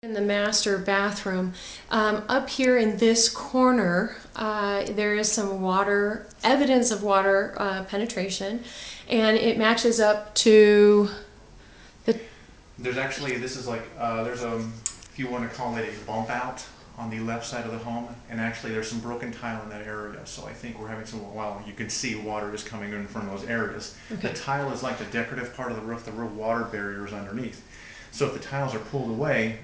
In the master bathroom, up here in this corner, there is some water, evidence of water penetration, and it matches up to the. There's actually, this is like, there's a, if you want to call it a bump out on the left side of the home, and actually there's some broken tile in that area, so I think we're having some, well, you can see water is coming in from those areas. Okay. The tile is like the decorative part of the roof, the real water barrier is underneath. So if the tiles are pulled away,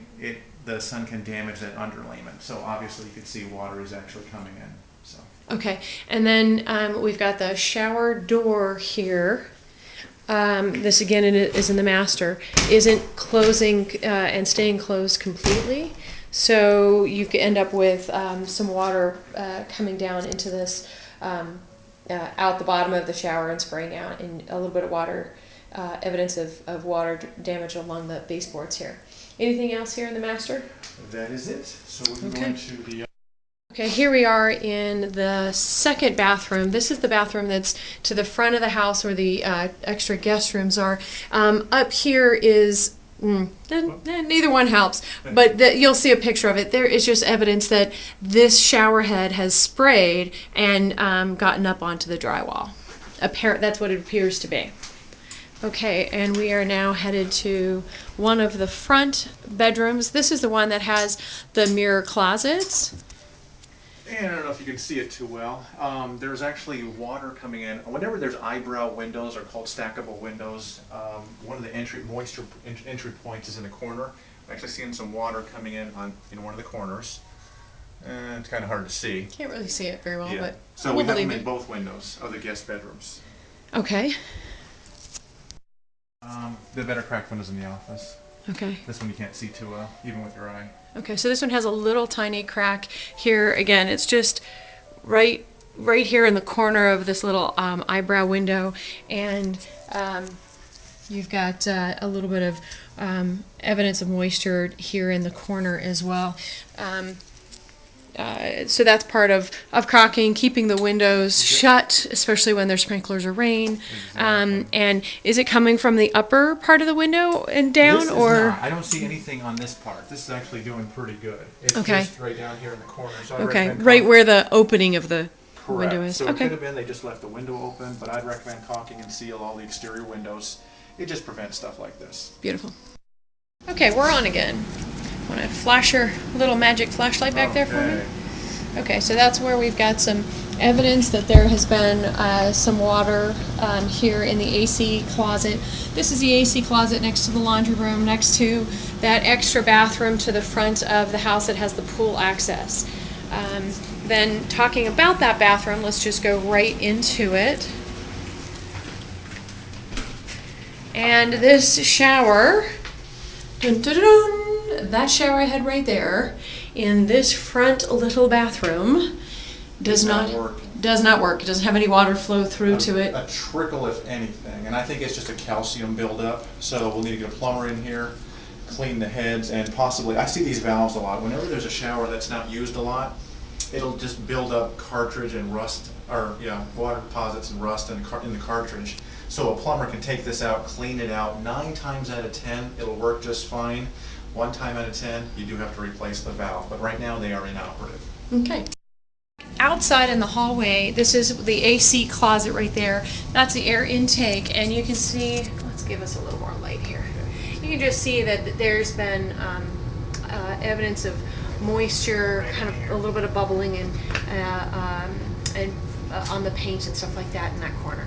the sun can damage that underlayment. So obviously you can see water is actually coming in. So. Okay, and then we've got the shower door here. This again is in the master, isn't closing and staying closed completely. So you could end up with some water coming down into this, out the bottom of the shower and spraying out, and a little bit of water, evidence of water damage along the baseboards here. Anything else here in the master? That is it. So we can go into the... Okay, here we are in the second bathroom. This is the bathroom that's to the front of the house where the extra guest rooms are. Up here is, neither one helps, but you'll see a picture of it. There is just evidence that this shower head has sprayed and gotten up onto the drywall. That's what it appears to be. Okay, and we are now headed to one of the front bedrooms. This is the one that has the mirror closets. And I don't know if you can see it too well. There's actually water coming in. Whenever there's eyebrow windows, or called stackable windows, one of the moisture entry points is in the corner. I'm actually seeing some water coming in one of the corners. It's kind of hard to see. Can't really see it very well, yeah. But so we have them in both windows of the guest bedrooms. Okay. The better cracked windows in the office. Okay. This one you can't see too well, even with your eye. Okay, so this one has a little tiny crack here. Again, it's just right here in the corner of this little eyebrow window, and you've got a little bit of evidence of moisture here in the corner as well. So that's part of caulking, keeping the windows shut, especially when there's sprinklers or rain. Exactly. And is it coming from the upper part of the window and down, this is or? Not. I don't see anything on this part. This is actually doing pretty good. It's Okay. just right down here in the corner. So Okay, right where the opening of the window is. So it Okay. could have been they just left the window open, but I'd recommend caulking and seal all the exterior windows. It just prevents stuff like this. Beautiful. Okay, we're on again. Want to flash your little magic flashlight back there for me? Okay, so that's where we've got some evidence that there has been some water here in the AC closet. This is the AC closet next to the laundry room, next to that extra bathroom to the front of the house that has the pool access. Then talking about that bathroom, let's just go right into it. And this shower, dun, dun, dun, dun, that shower head right there in this front little bathroom does not work. It doesn't have any water flow through to it. A trickle, if anything, and I think it's just a calcium buildup. So we'll need to get a plumber in here, clean the heads, and possibly, I see these valves a lot. Whenever there's a shower that's not used a lot, it'll just build up cartridge and rust, or water deposits and rust in the cartridge. So a plumber can take this out, clean it out. 9 times out of 10, it'll work just fine. 1 time out of 10, you do have to replace the valve, but right now they are inoperative. Okay. Outside in the hallway, this is the AC closet right there. That's the air intake, and you can see, let's give us a little more light here. You can just see that there's been evidence of moisture, kind of a little bit of bubbling and on the paint and stuff like that in that corner.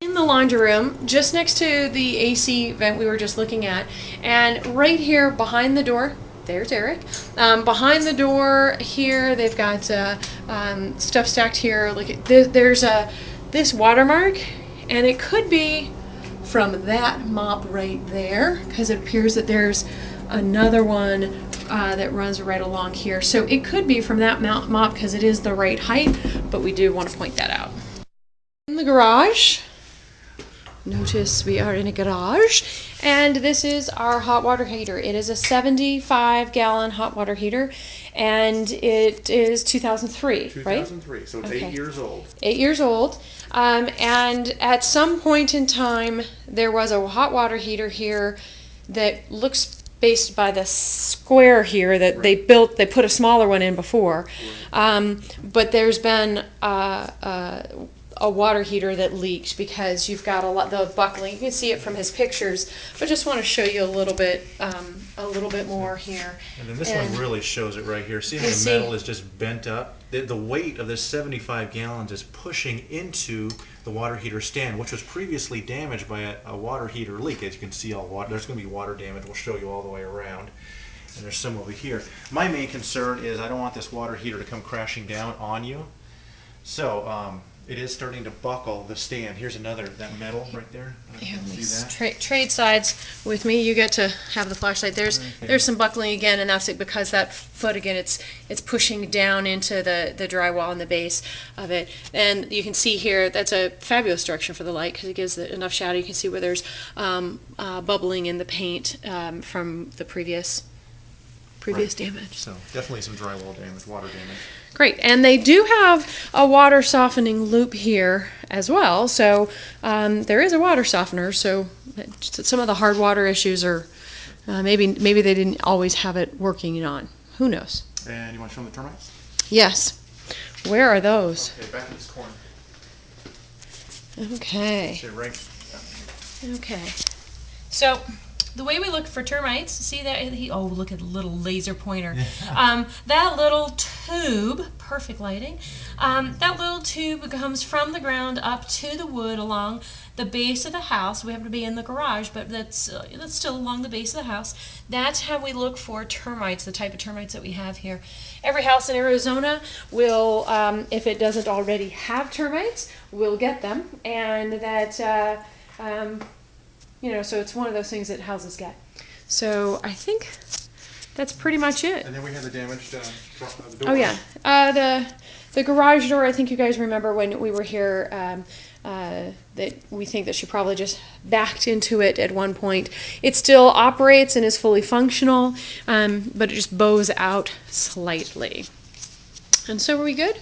In the laundry room, just next to the AC vent we were just looking at, and right here behind the door, there's Eric. Behind the door here, they've got stuff stacked here. Look at there's this watermark, and it could be from that mop right there, because it appears that there's another one that runs right along here. So it could be from that mop because it is the right height, but we do want to point that out. In the garage, notice we are in a garage, and this is our hot water heater. It is a 75-gallon hot water heater, and it is 2003, right? 2003, so it's Okay. 8 years old. 8 years old. And at some point in time, there was a hot water heater here that looks based by the square here that they built. They put a smaller one in before, but there's been a water heater that leaked because you've got the buckling. You can see it from his pictures, but just want to show you a little bit more here. And then this one really shows it right here. See how the metal is just bent up? The weight of this 75 gallons is pushing into the water heater stand, which was previously damaged by a water heater leak. As you can see, there's going to be water damage. We'll show you all the way around. And there's some over here. My main concern is I don't want this water heater to come crashing down on you. So it is starting to buckle the stand. Here's another, that metal right there. See that? Trade sides with me. You get to have the flashlight. There's some buckling again, and that's it because that foot again, it's pushing down into the drywall and the base of it. And you can see here that's a fabulous direction for the light because it gives it enough shadow. You can see where there's bubbling in the paint from the previous damage. So definitely some drywall damage, water damage. Great, and they do have a water softening loop here as well. So there is a water softener. So some of the hard water issues are maybe they didn't always have it working on. Who knows? And you want to show them the termites? Yes. Where are those? Okay, back in this corner. Okay. Okay. So the way we look for termites, see that look at the little laser pointer. That little tube, perfect lighting, that little tube comes from the ground up to the wood along the base of the house. We have to be in the garage, but that's still along the base of the house. That's how we look for termites, the type of termites that we have here. Every house in Arizona will, if it doesn't already have termites, will get them, and that so it's one of those things that houses get. So I think that's pretty much it. And then we have the damaged door. Oh yeah, the garage door. I think you guys remember when we were here that we think that she probably just backed into it at one point. It still operates and is fully functional, but it just bows out slightly. And so are we good?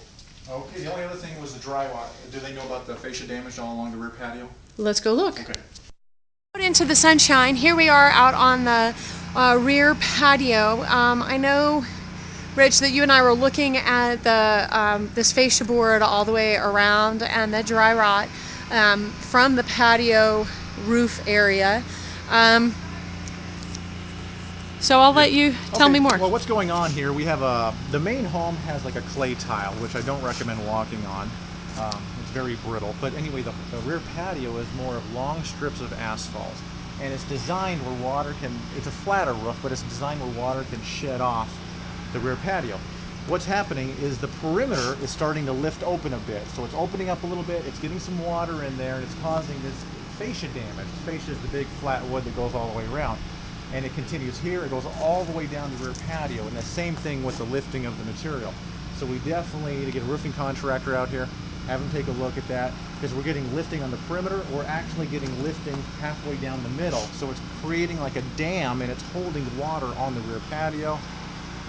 Okay. The only other thing was the drywall. Do they know about the fascia damage all along the rear patio? Let's go look. Okay. Out into the sunshine. Here we are out on the rear patio. I know, Rich, that you and I were looking at the this fascia board all the way around and the dry rot from the patio roof area. So I'll let you tell me more. Well, what's going on here? We have the main home has like a clay tile, which I don't recommend walking on. It's very brittle. But anyway, the rear patio is more of long strips of asphalt. And it's designed where water can, it's a flatter roof, but it's designed where water can shed off the rear patio. What's happening is the perimeter is starting to lift open a bit. So it's opening up a little bit, it's getting some water in there, and it's causing this fascia damage. Fascia is the big flat wood that goes all the way around. And it continues here, it goes all the way down the rear patio, and the same thing with the lifting of the material. So we definitely need to get a roofing contractor out here, have them take a look at that, because we're getting lifting on the perimeter, we're actually getting lifting halfway down the middle. So it's creating like a dam, and it's holding water on the rear patio.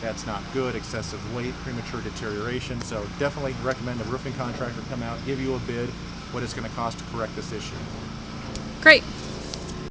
That's not good, excessive weight, premature deterioration. So definitely recommend a roofing contractor come out, give you a bid, what it's going to cost to correct this issue. Great.